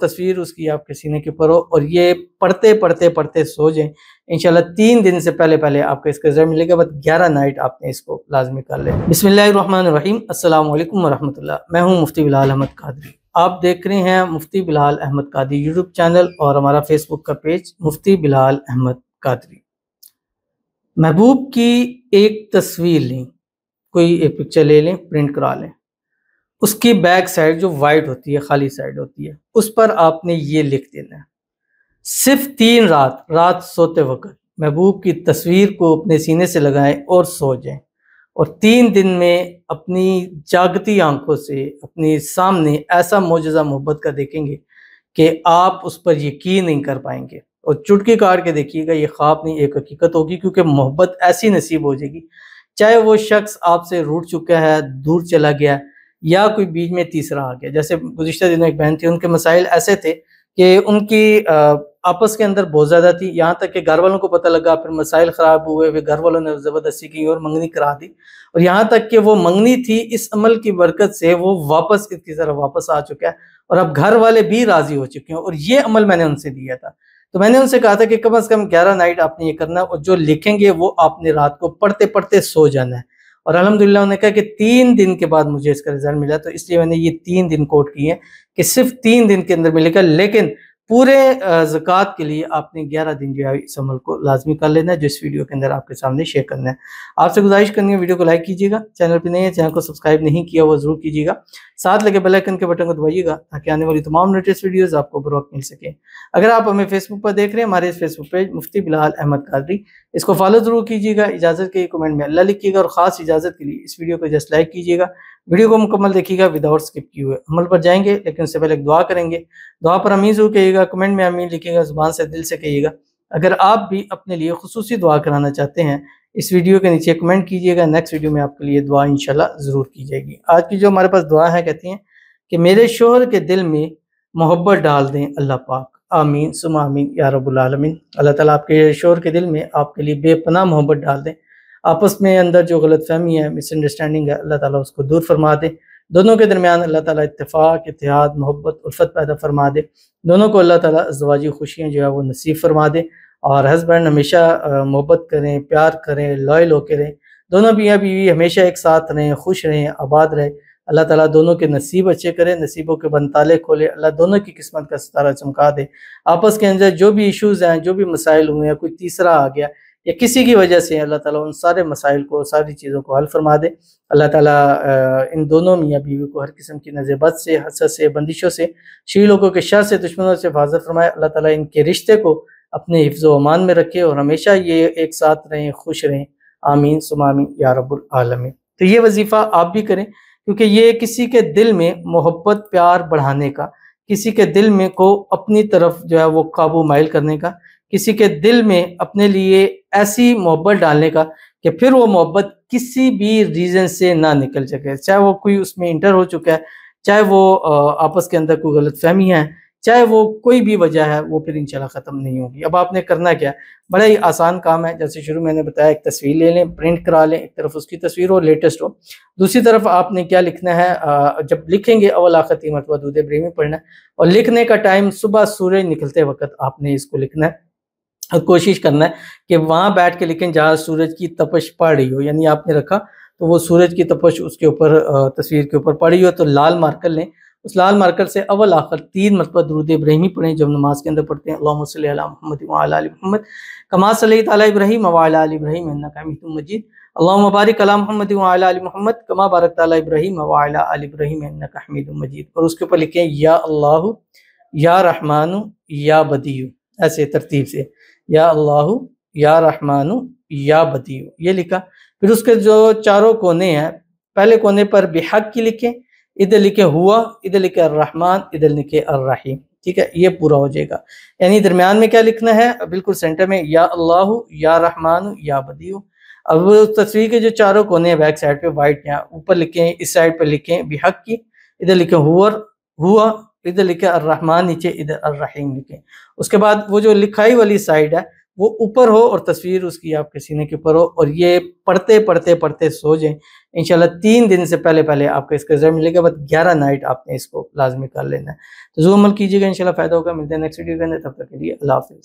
تصویر اس کی آپ کے سینے کے اوپر ہو، اور یہ پڑھتے پڑھتے پڑھتے سو جائیں، انشاءاللہ 3 دن سے پہلے آپ کو اس کا رزلٹ ملے گا، بس 11 نائٹ آپ نے اس کو لازمی کر لیں۔ بسم اللہ الرحمن الرحیم، السلام علیکم ورحمۃ اللہ۔ میں ہوں مفتی بلال احمد قادری، آپ دیکھ رہے ہیں مفتی بلال احمد قادری یوٹیوب چینل اور ہمارا فیس بک کا پیج مفتی بلال احمد قادری۔ محبوب کی ایک تصویر لیں، کوئی ایک پکچر لے لیں، پرنٹ کرا لیں، اس کی بیک سائڈ جو وائٹ ہوتی ہے، خالی سائڈ ہوتی ہے، اس پر آپ نے یہ لکھ دینا ہے، صرف 3 رات سوتے وقت محبوب کی تصویر کو اپنے سینے سے لگائیں اور سو جائیں، اور 3 دن میں اپنی جاگتی آنکھوں سے اپنے سامنے ایسا معجزہ محبت کا دیکھیں گے کہ آپ اس پر یقین نہیں کر پائیں گے، اور چٹکی کاٹ کے دیکھیے گا، یہ خواب نہیں ایک حقیقت ہوگی، کیونکہ محبت ایسی نصیب ہو جائے گی، چاہے وہ شخص آپ سے روٹ چکا ہے، دور چلا گیا، یا کوئی بیچ میں تیسرا آ گیا۔ جیسے گزشتہ دنوں ایک بہن تھی، ان کے مسائل ایسے تھے کہ ان کی آپس کے اندر بہت زیادہ تھی، یہاں تک کہ گھر والوں کو پتہ لگا، پھر مسائل خراب ہوئے، پھر گھر والوں نے زبردستی کی اور منگنی کرا دی، اور یہاں تک کہ وہ منگنی تھی، اس عمل کی برکت سے وہ واپس اس کی طرف واپس آ چکا ہے، اور اب گھر والے بھی راضی ہو چکے ہیں، اور یہ عمل میں نے ان سے دیا تھا۔ تو میں نے ان سے کہا تھا کہ کم از کم 11 نائٹ آپ نے یہ کرنا ہے، اور جو لکھیں گے وہ آپ نے رات کو پڑھتے پڑھتے سو جانا ہے، اور الحمدللہ انہوں نے کہا کہ 3 دن کے بعد مجھے اس کا رزلٹ ملا، تو اس لیے میں نے یہ 3 دن کوٹ کیے ہیں کہ صرف 3 دن کے اندر ملے گا، لیکن پورے زکوٰۃ کے لیے آپ نے 11 دن جو ہے اس عمل کو لازمی کر لینا ہے، جو اس ویڈیو کے اندر آپ کے سامنے شیئر کرنا ہے۔ آپ سے گزارش کرنی ہے، ویڈیو کو لائک کیجیے گا، چینل پہ نہیں ہے چینل کو سبسکرائب نہیں کیا وہ ضرور کیجیے گا، ساتھ لگے بیل آئیکن کے بٹن کو دبائیے گا تاکہ آنے والی تمام لیٹسٹ ویڈیوز آپ کو بروقت مل سکیں۔ اگر آپ ہمیں فیس بک پر دیکھ رہے ہیں، ہمارے اس فیس بک پیج مفتی بلال احمد قادری، اس کو فالو ضرور کیجیے گا، اجازت کے کمنٹ میں اللہ لکھیے گا، اور خاص اجازت کے لیے اس ویڈیو کو جسٹ لائک کیجیے گا، ویڈیو کو مکمل دیکھیے گا وداؤٹ اسکپ کیے ہوئے۔ عمل پر جائیں گے لیکن اس سے پہلے ایک دعا کریں گے، دعا پر آمین ضرور کہیے گا، کمنٹ میں آمین لکھیے گا، زبان سے دل سے کہیے گا۔ اگر آپ بھی اپنے لیے خصوصی دعا کرانا چاہتے ہیں، اس ویڈیو کے نیچے کمنٹ کیجیے گا، نیکسٹ ویڈیو میں آپ کے لیے دعا انشاءاللہ ضرور کی جائے گی۔ آج کی جو ہمارے پاس دعا ہے، کہتی ہیں کہ میرے شوہر کے دل میں محبت ڈال دیں اللہ پاک، آمین ثم آمین یا رب العالمین۔ اللہ تعالیٰ آپ کے شوہر کے دل میں آپ کے لیے بے پناہ محبت ڈال دیں، آپس میں اندر جو غلط فہمی ہے، مس انڈرسٹینڈنگ ہے، اللہ تعالیٰ اس کو دور فرما دے، دونوں کے درمیان اللہ تعالیٰ اتفاق، اتحاد، محبت، الفت پیدا فرما دے، دونوں کو اللہ تعالیٰ ازدواجی خوشیاں جو ہے وہ نصیب فرما دے، اور ہسبینڈ ہمیشہ محبت کریں، پیار کریں، لائل ہو کے رہیں، دونوں میاں بیوی ہمیشہ ایک ساتھ رہیں، خوش رہیں، آباد رہیں، اللہ تعالیٰ دونوں کے نصیب اچھے کرے، نصیبوں کے بند تالے کھولے، اللہ دونوں کی قسمت کا ستارہ چمکا دے، آپس کے اندر جو بھی ایشوز ہیں، جو بھی مسائل ہوئے ہیں، کوئی تیسرا آ گیا یا کسی کی وجہ سے، اللہ تعالیٰ ان سارے مسائل کو، ساری چیزوں کو حل فرما دے، اللہ تعالیٰ ان دونوں میاں بیوی کو ہر قسم کی نظر بد سے، حسد سے، بندشوں سے، شیعی لوگوں کے شر سے، دشمنوں سے حفاظت فرمائے، اللہ تعالیٰ ان کے رشتے کو اپنے حفظ و امان میں رکھے، اور ہمیشہ یہ ایک ساتھ رہیں، خوش رہیں، آمین ثم آمین یا رب العالمین۔ تو یہ وظیفہ آپ بھی کریں، کیونکہ یہ کسی کے دل میں محبت پیار بڑھانے کا، کسی کے دل میں کو اپنی طرف جو ہے وہ قابو مائل کرنے کا، کسی کے دل میں اپنے لیے ایسی محبت ڈالنے کا کہ پھر وہ محبت کسی بھی ریزن سے نہ نکل سکے، چاہے وہ کوئی اس میں انٹر ہو چکا ہے، چاہے وہ آپس کے اندر کوئی غلط فہمی ہے، چاہے وہ کوئی بھی وجہ ہے، وہ پھر انشاءاللہ ختم نہیں ہوگی۔ اب آپ نے کرنا کیا، بڑا ہی آسان کام ہے، جیسے شروع میں نے بتایا، ایک تصویر لے لیں، پرنٹ کرا لیں، ایک طرف اس کی تصویر ہو، لیٹسٹ ہو، دوسری طرف آپ نے کیا لکھنا ہے، جب لکھیں گے اول آخر 3 مرتبہ درود ابراہیمی پڑھنا ہے، اور لکھنے کا ٹائم صبح سورج نکلتے وقت آپ نے اس کو لکھنا ہے، اور کوشش کرنا ہے کہ وہاں بیٹھ کے لکھیں جہاں سورج کی تپش پڑ رہی ہو، یعنی آپ نے رکھا تو وہ سورج کی تپش اس کے اوپر تصویر کے اوپر پڑ رہی ہو، تو لال مارکر لیں، اس لال مارکر سے اول آخر 3 مرتبہ درود ابراہیمی پڑھیں، جو ہم نماز کے اندر پڑھتے ہیں، اللہم صلی علی محمد وعلی آل محمد کما صلیت علی ابراہیم وعلی آل ابراہیم انک حمید مجید، اللہم بارک علی محمد وعلی آل محمد کما بارکت علی ابراہیم وعلی آل ابراہیم انک حمید مجید، اور اس کے اوپر لکھیں یا اللہ یا رحمان یا بدیع، ایسے ترتیب سے، یا اللہ یا رحمان یا بدیع، یہ لکھا۔ پھر اس کے جو چاروں کونے ہیں، پہلے کونے پر بحق کی لکھیں، ادھر لکھیں ہوا، ادھر لکھیں الرحمن، ادھر لکھیں الرحیم، ٹھیک ہے، یہ پورا ہو جائے گا۔ یعنی درمیان میں کیا لکھنا ہے، بالکل سینٹر میں یا اللہ یا رحمان یا بدیع۔ اب تصویر کے جو چاروں کونے ہیں بیک سائڈ پہ وائٹ ہیں، اوپر لکھیں، اس سائڈ پہ لکھیں بحق کی، ادھر لکھیں ہوا، ادھر لکھیں الرحمن، نیچے ادھر الرحیم لکھیں۔ اس کے بعد وہ جو لکھائی والی سائڈ ہے وہ اوپر ہو اور تصویر اس کی آپ کے سینے کے اوپر ہو، اور یہ پڑھتے پڑھتے پڑھتے سو جائیں انشاءاللہ 3 دن سے پہلے آپ کو اس کا رزلٹ ملے گا، بس 11 نائٹ آپ نے اس کو لازمی کر لینا ہے۔ تو ضرور عمل کیجیے گا، انشاءاللہ فائدہ ہوگا۔ ملتے ہیں نیکسٹ ویڈیو کے اندر، تب تک کے لیے اللہ حافظ۔